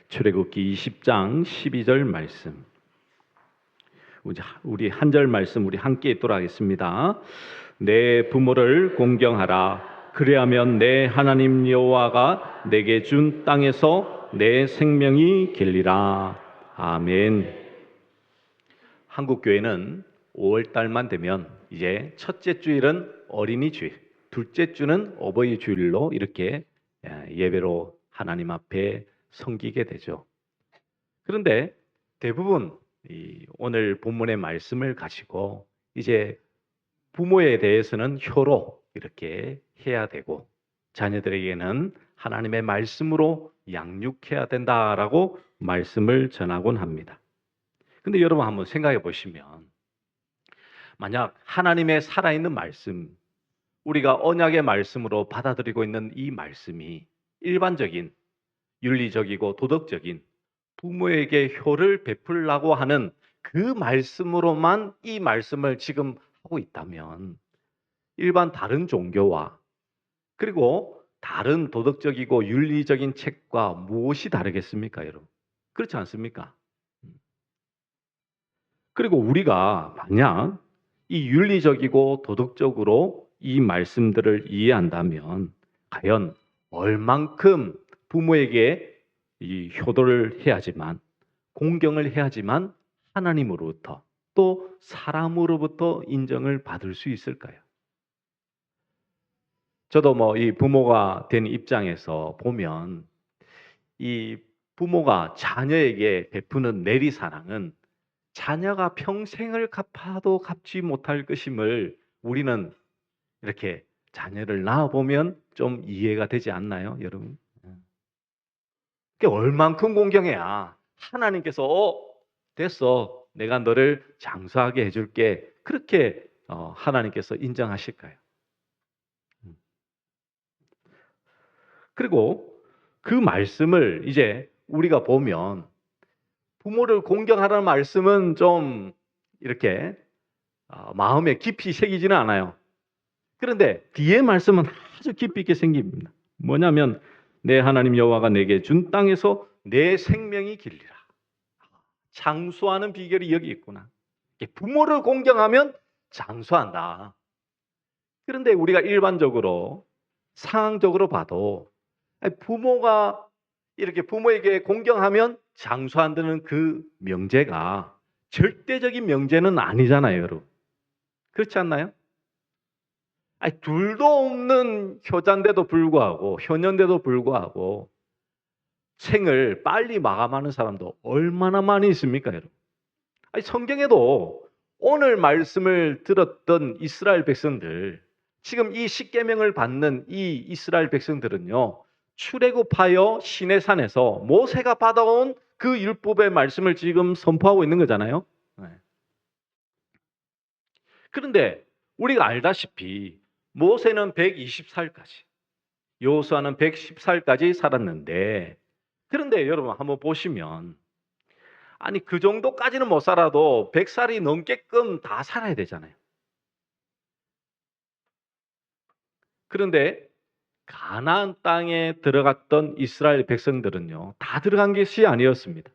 출애굽기 20장 12절 말씀. 우리 한 절 말씀 우리 함께 읽도록 하겠습니다. 내 부모를 공경하라. 그리하면 내 하나님 여호와가 내게 준 땅에서 내 생명이 길리라. 아멘. 한국 교회는 5월 달만 되면 이제 첫째 주일은 어린이 주일, 둘째 주는 어버이 주일로 이렇게 예배로 하나님 앞에 섬기게 되죠. 그런데 대부분 오늘 본문의 말씀을 가지고 이제 부모에 대해서는 효로 이렇게 해야 되고 자녀들에게는 하나님의 말씀으로 양육해야 된다라고 말씀을 전하곤 합니다. 근데 여러분 한번 생각해 보시면 만약 하나님의 살아있는 말씀, 우리가 언약의 말씀으로 받아들이고 있는 이 말씀이 일반적인 윤리적이고 도덕적인 부모에게 효를 베풀라고 하는 그 말씀으로만 이 말씀을 지금 하고 있다면 일반 다른 종교와 그리고 다른 도덕적이고 윤리적인 책과 무엇이 다르겠습니까, 여러분? 그렇지 않습니까? 그리고 우리가 만약 이 윤리적이고 도덕적으로 이 말씀들을 이해한다면 과연 얼만큼 부모에게 이 효도를 해야지만 공경을 해야지만 하나님으로부터 또 사람으로부터 인정을 받을 수 있을까요? 저도 이 부모가 된 입장에서 보면 이 부모가 자녀에게 베푸는 내리사랑은 자녀가 평생을 갚아도 갚지 못할 것임을 우리는 이렇게 자녀를 낳아보면 좀 이해가 되지 않나요, 여러분? 얼만큼 공경해야 하나님께서 됐어, 내가 너를 장수하게 해줄게, 그렇게 하나님께서 인정하실까요? 그리고 그 말씀을 이제 우리가 보면 부모를 공경하라는 말씀은 좀 이렇게 마음에 깊이 새기지는 않아요. 그런데 뒤에 말씀은 아주 깊이 있게 생깁니다. 뭐냐면 내 하나님 여호와가 내게 준 땅에서 내 생명이 길리라. 장수하는 비결이 여기 있구나. 부모를 공경하면 장수한다. 그런데 우리가 일반적으로 상황적으로 봐도 부모가 이렇게 부모에게 공경하면 장수한다는 그 명제가 절대적인 명제는 아니잖아요, 여러분. 그렇지 않나요? 둘도 없는 효자인데도 불구하고 효녀인데도 불구하고 생을 빨리 마감하는 사람도 얼마나 많이 있습니까, 여러분? 성경에도 오늘 말씀을 들었던 이스라엘 백성들, 지금 이 십계명을 받는 이 이스라엘 백성들은요, 출애굽하여 시내산에서 모세가 받아온 그 율법의 말씀을 지금 선포하고 있는 거잖아요. 그런데 우리가 알다시피 모세는 120살까지, 여호수아는 110살까지 살았는데, 그런데 여러분 한번 보시면 그 정도까지는 못 살아도 100살이 넘게끔 다 살아야 되잖아요. 그런데 가나안 땅에 들어갔던 이스라엘 백성들은요, 다 들어간 것이 아니었습니다.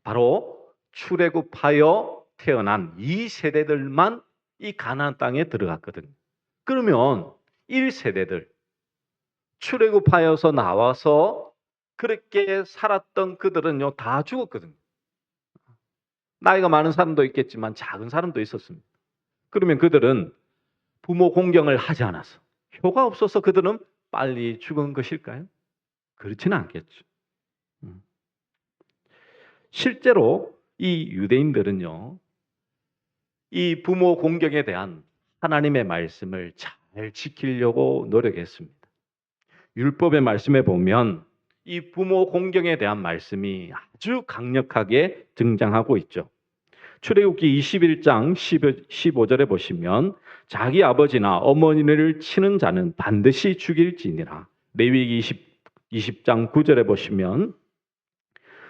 바로 출애굽하여 태어난 이 세대들만 이 가나안 땅에 들어갔거든요. 그러면 1세대들 출애굽하여서 나와서 그렇게 살았던 그들은요, 다 죽었거든요. 나이가 많은 사람도 있겠지만 작은 사람도 있었습니다. 그러면 그들은 부모 공경을 하지 않아서, 효가 없어서 그들은 빨리 죽은 것일까요? 그렇지는 않겠죠. 실제로 이 유대인들은요, 이 부모 공경에 대한 하나님의 말씀을 잘 지키려고 노력했습니다. 율법의 말씀에 보면 이 부모 공경에 대한 말씀이 아주 강력하게 등장하고 있죠. 출애굽기 21장 15절에 보시면 자기 아버지나 어머니를 치는 자는 반드시 죽일지니라. 레위기 20장 9절에 보시면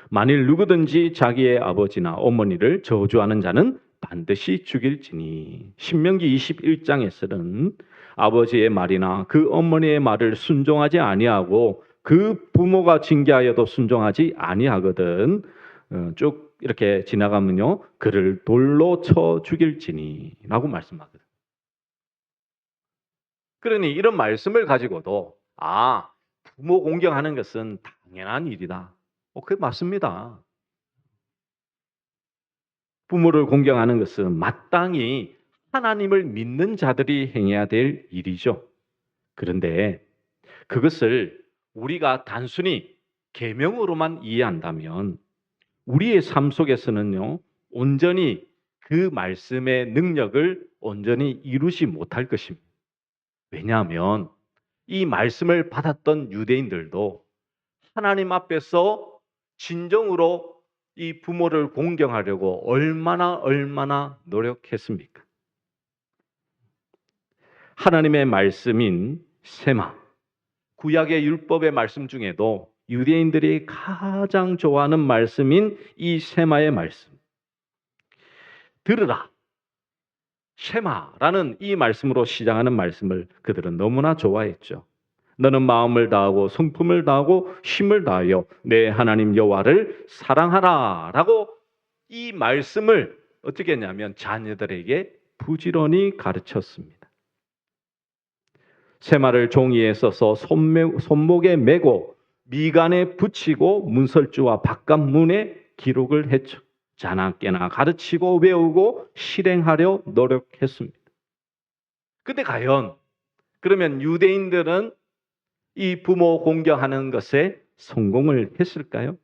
만일 누구든지 자기의 아버지나 어머니를 저주하는 자는 반드시 죽일지니. 신명기 21장에서는 아버지의 말이나 그 어머니의 말을 순종하지 아니하고 그 부모가 징계하여도 순종하지 아니하거든 쭉 이렇게 지나가면요 그를 돌로 쳐 죽일지니 라고 말씀하거든. 그러니 이런 말씀을 가지고도 부모 공경하는 것은 당연한 일이다. 그게 맞습니다. 부모를 공경하는 것은 마땅히 하나님을 믿는 자들이 행해야 될 일이죠. 그런데 그것을 우리가 단순히 계명으로만 이해한다면 우리의 삶 속에서는요, 온전히 그 말씀의 능력을 온전히 이루지 못할 것입니다. 왜냐하면 이 말씀을 받았던 유대인들도 하나님 앞에서 진정으로 이 부모를 공경하려고 얼마나 노력했습니까? 하나님의 말씀인 세마, 구약의 율법의 말씀 중에도 유대인들이 가장 좋아하는 말씀인 이 세마의 말씀. 들으라. 쉐마라는 이 말씀으로 시작하는 말씀을 그들은 너무나 좋아했죠. 너는 마음을 다하고 성품을 다하고 힘을 다하여 내 하나님 여호와를 사랑하라라고 이 말씀을 어떻게 했냐면 자녀들에게 부지런히 가르쳤습니다. 세마를 종이에 써서 손목에 메고 미간에 붙이고 문설주와 바깥문에 기록을 했죠. 자나깨나 가르치고 외우고 실행하려 노력했습니다. 근데 과연 그러면 유대인들은 이 부모 공경하는 것에 성공을 했을까요?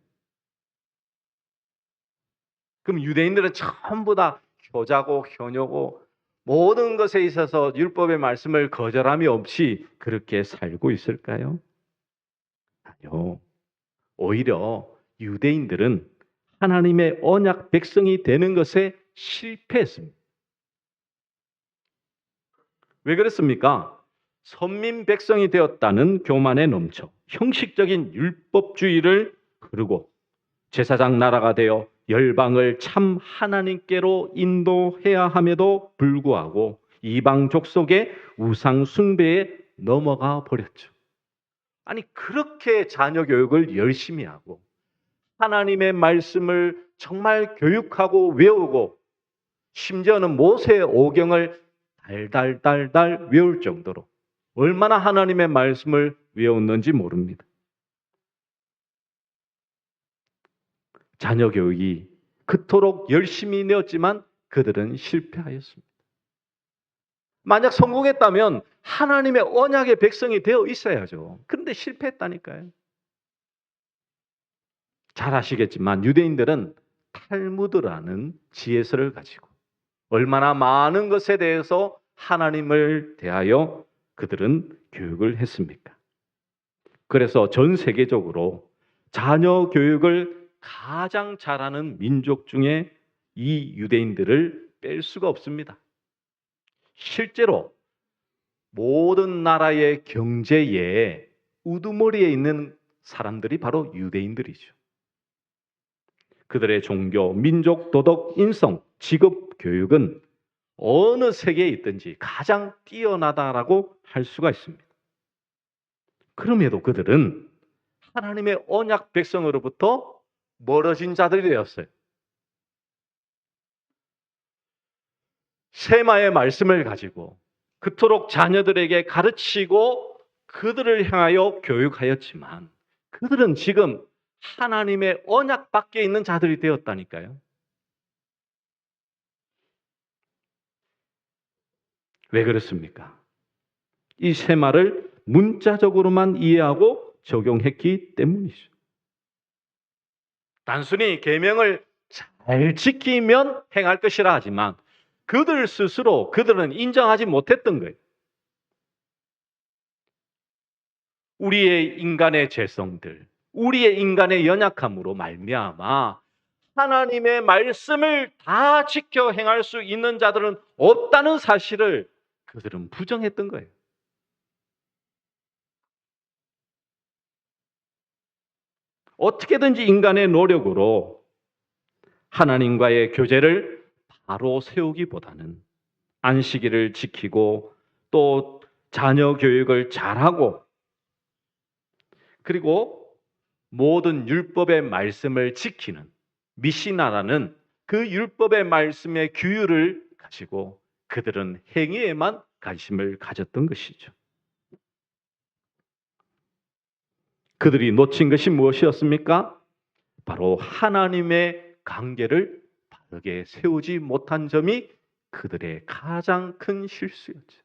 그럼 유대인들은 전부 다 효자고 효녀고 모든 것에 있어서 율법의 말씀을 거절함이 없이 그렇게 살고 있을까요? 아니요. 오히려 유대인들은 하나님의 언약 백성이 되는 것에 실패했습니다. 왜 그랬습니까? 선민 백성이 되었다는 교만에 넘쳐 형식적인 율법주의를 흐르고 제사장 나라가 되어 열방을 참 하나님께로 인도해야 함에도 불구하고 이방 족속의 우상 숭배에 넘어가 버렸죠. 아니 그렇게 자녀 교육을 열심히 하고 하나님의 말씀을 정말 교육하고 외우고 심지어는 모세 오경을 달달달달 외울 정도로 얼마나 하나님의 말씀을 외웠는지 모릅니다. 자녀 교육이 그토록 열심히 내었지만 그들은 실패하였습니다. 만약 성공했다면 하나님의 언약의 백성이 되어 있어야죠. 그런데 실패했다니까요. 잘 아시겠지만 유대인들은 탈무드라는 지혜서를 가지고 얼마나 많은 것에 대해서 하나님을 대하여 그들은 교육을 했습니까? 그래서 전 세계적으로 자녀 교육을 가장 잘하는 민족 중에 이 유대인들을 뺄 수가 없습니다. 실제로 모든 나라의 경제에 우두머리에 있는 사람들이 바로 유대인들이죠. 그들의 종교, 민족, 도덕, 인성, 직업 교육은 어느 세계에 있든지 가장 뛰어나다라고 할 수가 있습니다. 그럼에도 그들은 하나님의 언약 백성으로부터 멀어진 자들이 되었어요. 세마의 말씀을 가지고 그토록 자녀들에게 가르치고 그들을 향하여 교육하였지만 그들은 지금 하나님의 언약 밖에 있는 자들이 되었다니까요. 왜 그렇습니까? 이 세마를 문자적으로만 이해하고 적용했기 때문이죠. 단순히 계명을 잘 지키면 행할 것이라 하지만 그들 스스로 그들은 인정하지 못했던 거예요. 우리의 인간의 죄성들, 우리의 인간의 연약함으로 말미암아 하나님의 말씀을 다 지켜 행할 수 있는 자들은 없다는 사실을 그들은 부정했던 거예요. 어떻게든지 인간의 노력으로 하나님과의 교제를 바로 세우기보다는 안식일을 지키고 또 자녀 교육을 잘하고 그리고 모든 율법의 말씀을 지키는 미시나라는 그 율법의 말씀의 규율을 가지고 그들은 행위에만 관심을 가졌던 것이죠. 그들이 놓친 것이 무엇이었습니까? 바로 하나님의 관계를 바르게 세우지 못한 점이 그들의 가장 큰 실수였죠.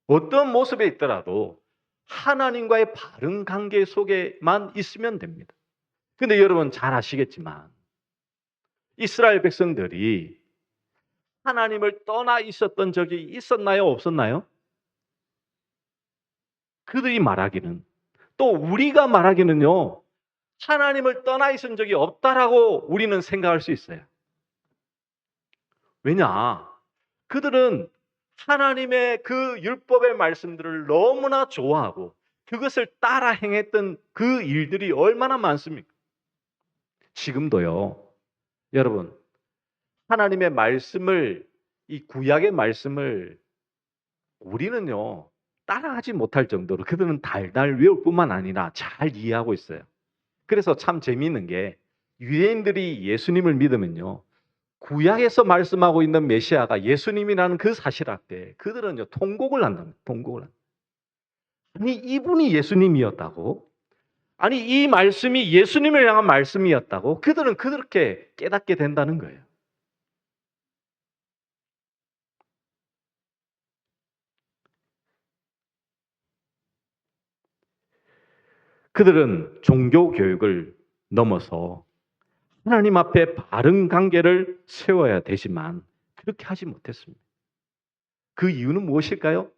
어떤 모습에 있더라도 하나님과의 바른 관계 속에만 있으면 됩니다. 근데 여러분 잘 아시겠지만 이스라엘 백성들이 하나님을 떠나 있었던 적이 있었나요? 없었나요? 그들이 말하기는, 또 우리가 말하기는요, 하나님을 떠나 있은 적이 없다라고 우리는 생각할 수 있어요. 왜냐? 그들은 하나님의 그 율법의 말씀들을 너무나 좋아하고 그것을 따라 행했던 그 일들이 얼마나 많습니까? 지금도요, 여러분, 하나님의 말씀을, 이 구약의 말씀을 우리는요, 따라하지 못할 정도로 그들은 달달 외울 뿐만 아니라 잘 이해하고 있어요. 그래서 참 재미있는 게 유대인들이 예수님을 믿으면요, 구약에서 말씀하고 있는 메시아가 예수님이라는 그 사실 앞에 그들은요, 통곡을 한답니다. 통곡을 한다. 아니, 이분이 예수님이었다고? 아니, 이 말씀이 예수님을 향한 말씀이었다고? 그들은 그렇게 깨닫게 된다는 거예요. 그들은 종교 교육을 넘어서 하나님 앞에 바른 관계를 세워야 되지만 그렇게 하지 못했습니다. 그 이유는 무엇일까요?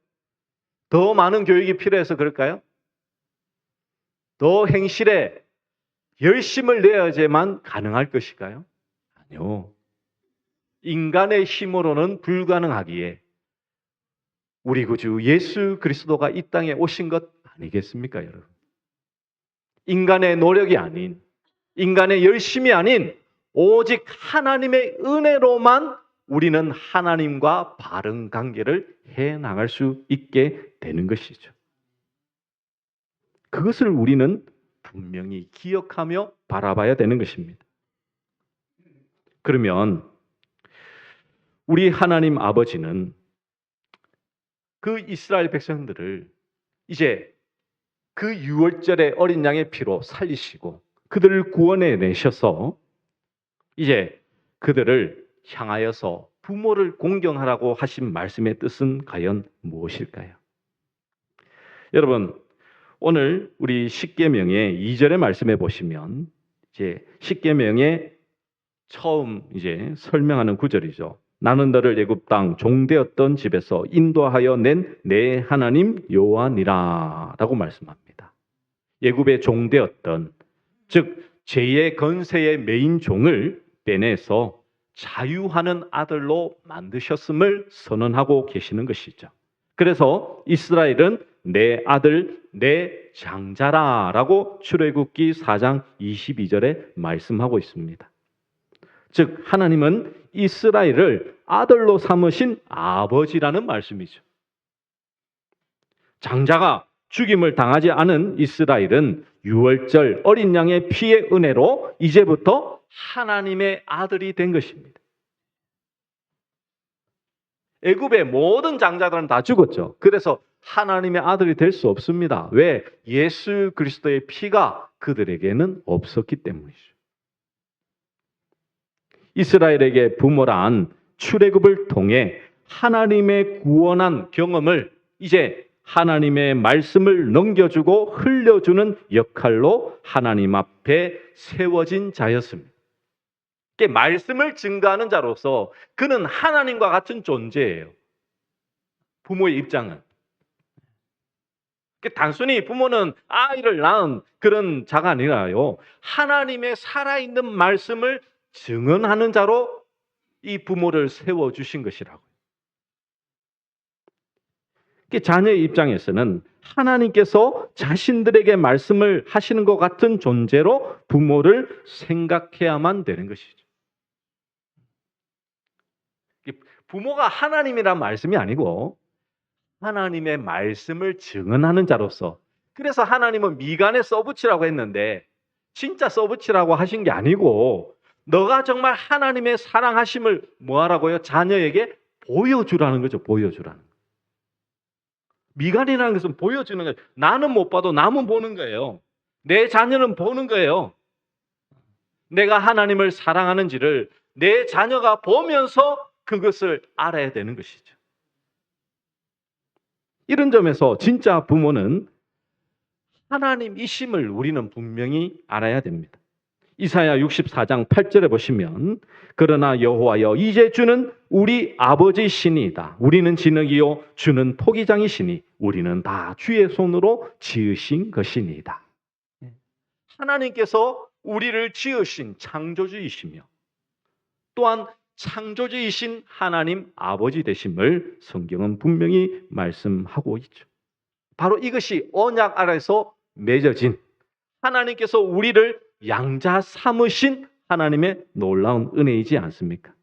더 많은 교육이 필요해서 그럴까요? 더 행실에 열심을 내야지만 가능할 것일까요? 아니요. 인간의 힘으로는 불가능하기에 우리 구주 예수 그리스도가 이 땅에 오신 것 아니겠습니까, 여러분? 인간의 노력이 아닌, 인간의 열심이 아닌 오직 하나님의 은혜로만 우리는 하나님과 바른 관계를 해나갈 수 있게 되는 것이죠. 그것을 우리는 분명히 기억하며 바라봐야 되는 것입니다. 그러면 우리 하나님 아버지는 그 이스라엘 백성들을 이제 그 유월절의 어린 양의 피로 살리시고 그들을 구원해 내셔서 이제 그들을 향하여서 부모를 공경하라고 하신 말씀의 뜻은 과연 무엇일까요? 여러분, 오늘 우리 십계명의 2절의 말씀에 보시면 이제 십계명의 처음 이제 설명하는 구절이죠. 나는 너를 애굽 땅 종되었던 집에서 인도하여 낸 내 하나님 여호와니라라고 말씀합니다. 애굽의 종되었던, 즉 제2의 건세의 메인 종을 빼내서 자유하는 아들로 만드셨음을 선언하고 계시는 것이죠. 그래서 이스라엘은 내 아들, 내 장자라라고 출애굽기 4장 22절에 말씀하고 있습니다. 즉 하나님은 이스라엘을 아들로 삼으신 아버지라는 말씀이죠. 장자가 죽임을 당하지 않은 이스라엘은 유월절 어린 양의 피의 은혜로 이제부터 하나님의 아들이 된 것입니다. 애굽의 모든 장자들은 다 죽었죠. 그래서 하나님의 아들이 될 수 없습니다. 왜? 예수 그리스도의 피가 그들에게는 없었기 때문이죠. 이스라엘에게 부모란 출애굽을 통해 하나님의 구원한 경험을 이제 하나님의 말씀을 넘겨주고 흘려주는 역할로 하나님 앞에 세워진 자였습니다. 말씀을 증거하는 자로서 그는 하나님과 같은 존재예요. 부모의 입장은. 단순히 부모는 아이를 낳은 그런 자가 아니라요. 하나님의 살아있는 말씀을 증언하는 자로 이 부모를 세워주신 것이라고요. 자녀의 입장에서는 하나님께서 자신들에게 말씀을 하시는 것 같은 존재로 부모를 생각해야만 되는 것이죠. 부모가 하나님이란 말씀이 아니고 하나님의 말씀을 증언하는 자로서, 그래서 하나님은 미간에 써붙이라고 했는데 진짜 써붙이라고 하신 게 아니고 너가 정말 하나님의 사랑하심을 뭐하라고요? 자녀에게 보여주라는 거죠. 보여주라는 거. 미간이라는 것은 보여주는 거예요. 나는 못 봐도 남은 보는 거예요. 내 자녀는 보는 거예요. 내가 하나님을 사랑하는지를 내 자녀가 보면서 그것을 알아야 되는 것이죠. 이런 점에서 진짜 부모는 하나님이심을 우리는 분명히 알아야 됩니다. 이사야 64장 8절에 보시면 그러나 여호와여 이제 주는 우리 아버지시니이다. 우리는 진흙이요 주는 토기장이시니 우리는 다 주의 손으로 지으신 것이니이다. 하나님께서 우리를 지으신 창조주이시며 또한 창조주이신 하나님 아버지 되심을 성경은 분명히 말씀하고 있죠. 바로 이것이 언약 아래서 맺어진 하나님께서 우리를 양자 삼으신 하나님의 놀라운 은혜이지 않습니까?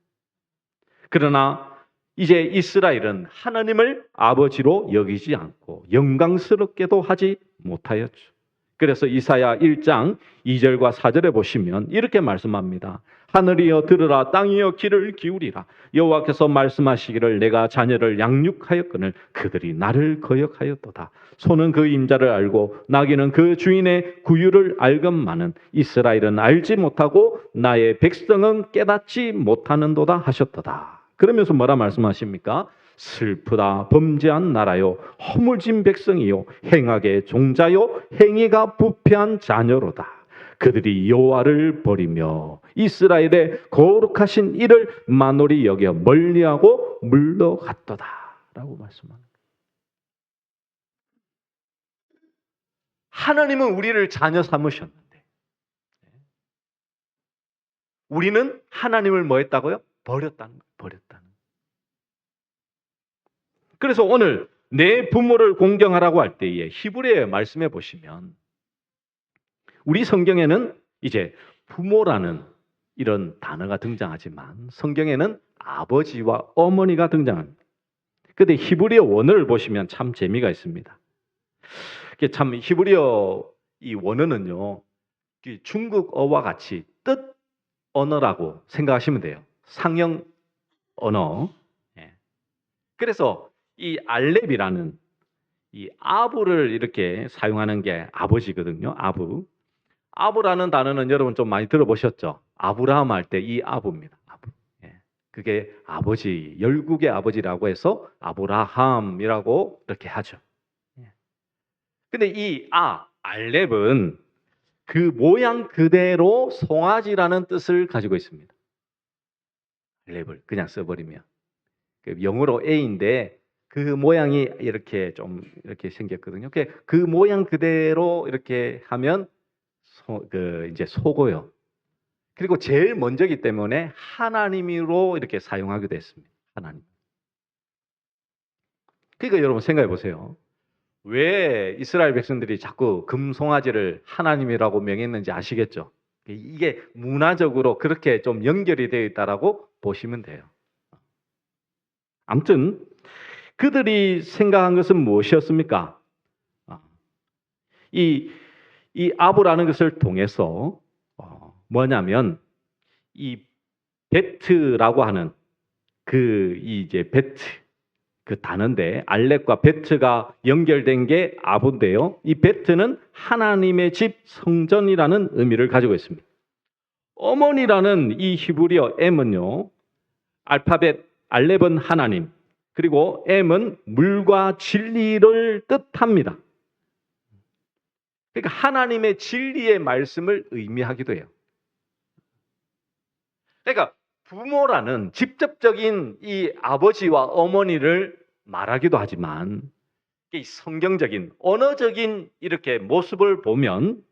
그러나 이제 이스라엘은 하나님을 아버지로 여기지 않고 영광스럽게도 하지 못하였죠. 그래서 이사야 1장 2절과 4절에 보시면 이렇게 말씀합니다. 하늘이여 들으라, 땅이여 귀를 기울이라. 여호와께서 말씀하시기를 내가 자녀를 양육하였거늘 그들이 나를 거역하였도다. 소는 그 임자를 알고 나귀는 그 주인의 구유를 알건만은 이스라엘은 알지 못하고 나의 백성은 깨닫지 못하는도다 하셨도다. 그러면서 뭐라 말씀하십니까? 슬프다 범죄한 나라요 허물진 백성이요 행악의 종자요 행위가 부패한 자녀로다. 그들이 여호와를 버리며 이스라엘의 거룩하신 이를 만홀히 여겨 멀리하고 물러갔도다 라고 말씀합니다. 하나님은 우리를 자녀 삼으셨는데 우리는 하나님을 뭐 했다고요? 버렸다는 거예요. 그래서 오늘 내 부모를 공경하라고 할 때에 히브리어 말씀해 보시면 우리 성경에는 이제 부모라는 이런 단어가 등장하지만 성경에는 아버지와 어머니가 등장합니다. 그런데 히브리어 원어를 보시면 참 재미가 있습니다. 참 히브리어 이 원어는요 중국어와 같이 뜻 언어라고 생각하시면 돼요. 상형 언어. 그래서 이 알렙이라는 이 아부를 이렇게 사용하는 게 아버지거든요. 아부라는 단어는 여러분 좀 많이 들어보셨죠? 아브라함 할 때 이 아부입니다. 아부. 그게 아버지, 열국의 아버지라고 해서 아브라함이라고 이렇게 하죠. 근데 이 알렙은 그 모양 그대로 송아지라는 뜻을 가지고 있습니다. 알렙을 그냥 써버리면. 영어로 A인데 그 모양이 이렇게 좀 이렇게 생겼거든요. 그 모양 그대로 이렇게 하면 이제 소고요. 그리고 제일 먼저기 때문에 하나님으로 이렇게 사용하기도 했습니다. 하나님. 그러니까 여러분 생각해 보세요. 왜 이스라엘 백성들이 자꾸 금송아지를 하나님이라고 명했는지 아시겠죠? 이게 문화적으로 그렇게 좀 연결이 되어 있다라고 보시면 돼요. 아무튼 그들이 생각한 것은 무엇이었습니까? 이 아부라는 것을 통해서 뭐냐면 이 베트라고 하는 이제 베트 그 단어인데 알렙과 베트가 연결된 게 아부인데요. 이 베트는 하나님의 집 성전이라는 의미를 가지고 있습니다. 어머니라는 이 히브리어 M은요. 알파벳 알렙은 하나님, 그리고 M은 물과 진리를 뜻합니다. 그러니까 하나님의 진리의 말씀을 의미하기도 해요. 그러니까 부모라는 직접적인 이 아버지와 어머니를 말하기도 하지만 이 성경적인 언어적인 이렇게 모습을 보면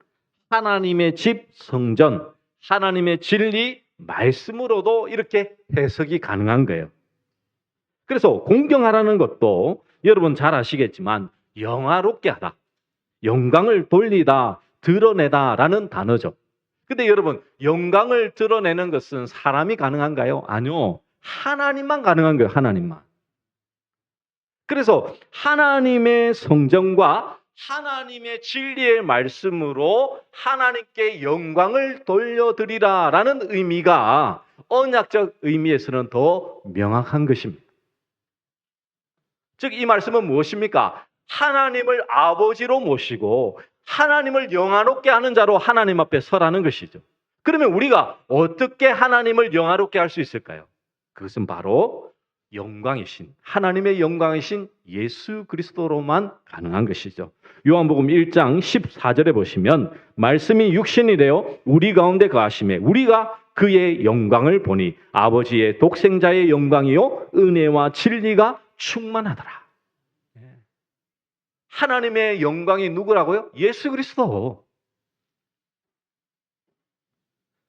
하나님의 집 성전, 하나님의 진리 말씀으로도 이렇게 해석이 가능한 거예요. 그래서 공경하라는 것도 여러분 잘 아시겠지만 영화롭게 하다, 영광을 돌리다, 드러내다라는 단어죠. 근데 여러분 영광을 드러내는 것은 사람이 가능한가요? 아니요. 하나님만 가능한 거예요. 하나님만. 그래서 하나님의 성정과 하나님의 진리의 말씀으로 하나님께 영광을 돌려드리라라는 의미가 언약적 의미에서는 더 명확한 것입니다. 즉, 이 말씀은 무엇입니까? 하나님을 아버지로 모시고 하나님을 영화롭게 하는 자로 하나님 앞에 서라는 것이죠. 그러면 우리가 어떻게 하나님을 영화롭게 할 수 있을까요? 그것은 바로 영광이신, 하나님의 영광이신 예수 그리스도로만 가능한 것이죠. 요한복음 1장 14절에 보시면 말씀이 육신이 되어 우리 가운데 거하심에 우리가 그의 영광을 보니 아버지의 독생자의 영광이요 은혜와 진리가 충만하더라. 하나님의 영광이 누구라고요? 예수 그리스도.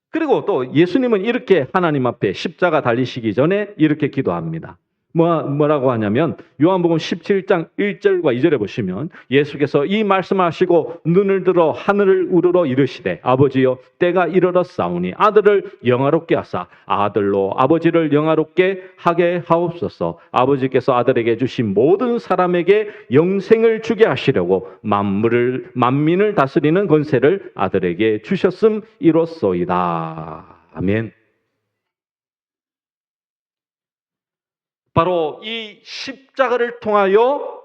그리고 또 예수님은 이렇게 하나님 앞에 십자가 달리시기 전에 이렇게 기도합니다. 뭐라고 하냐면 요한복음 17장 1절과 2절에 보시면 예수께서 이 말씀하시고 눈을 들어 하늘을 우러러 이르시되 아버지여 때가 이르렀사오니 아들을 영화롭게 하사 아들로 아버지를 영화롭게 하게 하옵소서. 아버지께서 아들에게 주신 모든 사람에게 영생을 주게 하시려고 만민을 다스리는 권세를 아들에게 주셨음이로소이다. 아멘. 바로 이 십자가를 통하여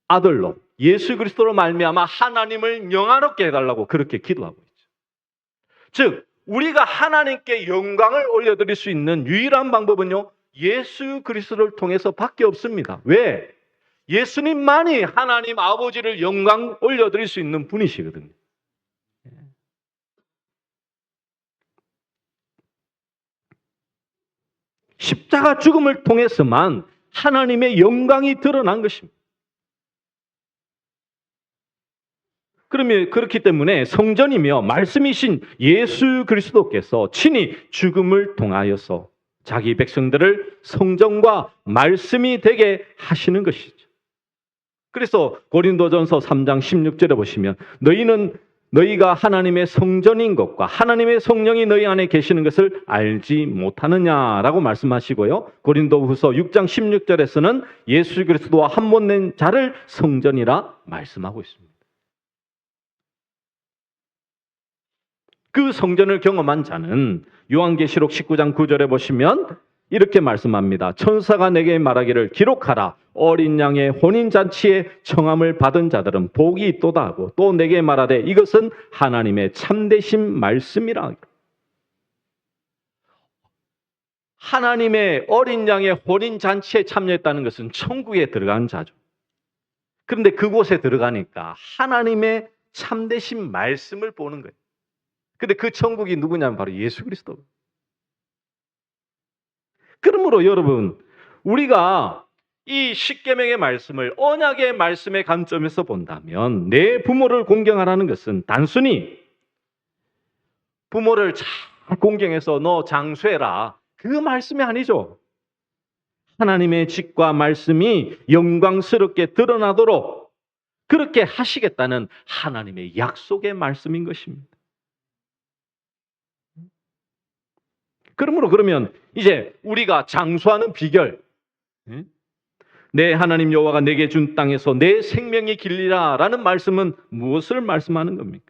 아들로 예수 그리스도로 말미암아 하나님을 영화롭게 해달라고 그렇게 기도하고 있죠. 즉 우리가 하나님께 영광을 올려드릴 수 있는 유일한 방법은요, 예수 그리스도를 통해서밖에 없습니다. 왜? 예수님만이 하나님 아버지를 영광 올려드릴 수 있는 분이시거든요. 십자가 죽음을 통해서만 하나님의 영광이 드러난 것입니다. 그렇기 때문에 성전이며 말씀이신 예수 그리스도께서 친히 죽음을 통하여서 자기 백성들을 성전과 말씀이 되게 하시는 것이죠. 그래서 고린도전서 3장 16절에 보시면 너희가 하나님의 성전인 것과 하나님의 성령이 너희 안에 계시는 것을 알지 못하느냐라고 말씀하시고요. 고린도후서 6장 16절에서는 예수 그리스도와 한 못 낸 자를 성전이라 말씀하고 있습니다. 그 성전을 경험한 자는 요한계시록 19장 9절에 보시면 이렇게 말씀합니다. 천사가 내게 말하기를 기록하라. 어린 양의 혼인잔치에 청함을 받은 자들은 복이 있도다 하고 또 내게 말하되 이것은 하나님의 참되신 말씀이라. 하나님의 어린 양의 혼인잔치에 참여했다는 것은 천국에 들어간 자죠. 그런데 그곳에 들어가니까 하나님의 참되신 말씀을 보는 거예요. 근데 그 천국이 누구냐면 바로 예수 그리스도. 그러므로 여러분, 우리가 이 십계명의 말씀을 언약의 말씀의 관점에서 본다면 내 부모를 공경하라는 것은 단순히 부모를 잘 공경해서 너 장수해라, 그 말씀이 아니죠. 하나님의 직과 말씀이 영광스럽게 드러나도록 그렇게 하시겠다는 하나님의 약속의 말씀인 것입니다. 그러면 이제 우리가 장수하는 비결, 내 하나님 여호와가 내게 준 땅에서 내 생명이 길리라라는 말씀은 무엇을 말씀하는 겁니까?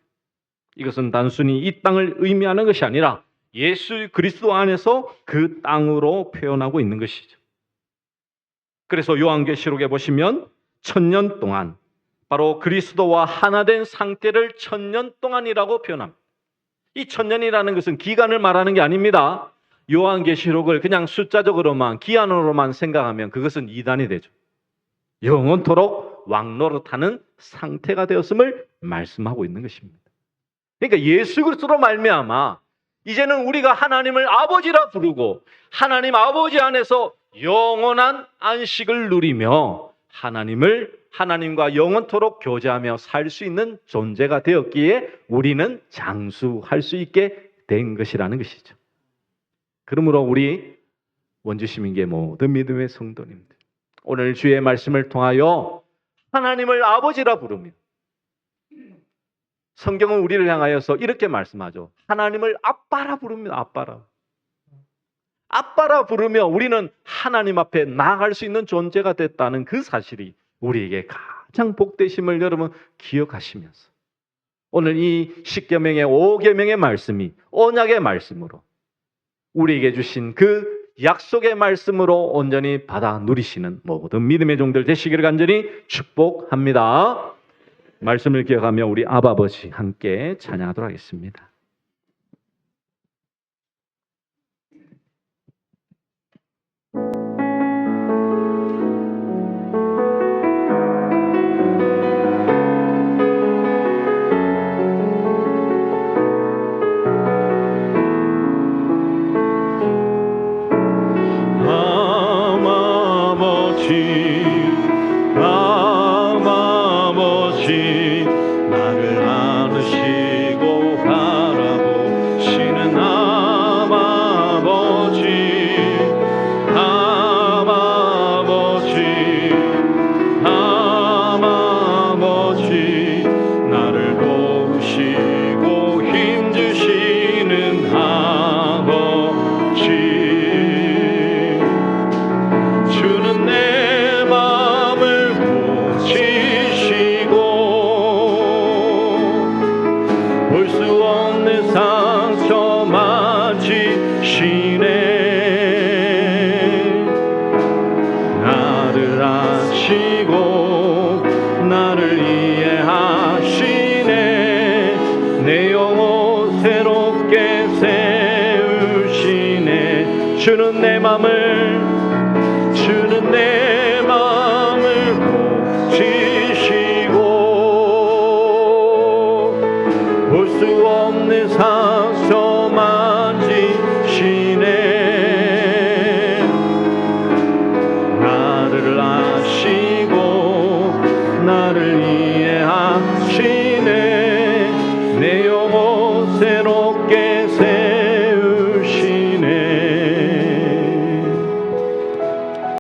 이것은 단순히 이 땅을 의미하는 것이 아니라 예수 그리스도 안에서 그 땅으로 표현하고 있는 것이죠. 그래서 요한계시록에 보시면 1000년 동안, 바로 그리스도와 하나 된 상태를 1000년 동안이라고 표현합니다. 이 1000년이라는 것은 기간을 말하는 게 아닙니다. 요한계시록을 그냥 숫자적으로만 기한으로만 생각하면 그것은 이단이 되죠. 영원토록 왕노릇하는 상태가 되었음을 말씀하고 있는 것입니다. 그러니까 예수 그리스도로 말미암아 이제는 우리가 하나님을 아버지라 부르고 하나님 아버지 안에서 영원한 안식을 누리며 하나님과 영원토록 교제하며 살 수 있는 존재가 되었기에 우리는 장수할 수 있게 된 것이라는 것이죠. 그러므로 우리 원주시민계 모든 믿음의 성도님들, 오늘 주의 말씀을 통하여 하나님을 아버지라 부르며, 성경은 우리를 향하여서 이렇게 말씀하죠. 하나님을 아빠라 부릅니다. 아빠라. 아빠라 부르며 우리는 하나님 앞에 나아갈 수 있는 존재가 됐다는 그 사실이 우리에게 가장 복되심을 여러분 기억하시면서 오늘 이 10계명의 5계명의 말씀이 언약의 말씀으로 우리에게 주신 그 약속의 말씀으로 온전히 받아 누리시는 모든 믿음의 종들 되시기를 간절히 축복합니다. 말씀을 기억하며 우리 아바 아버지 함께 찬양하도록 하겠습니다. 주는 내 맘을 고치시고 볼 수 없는 삶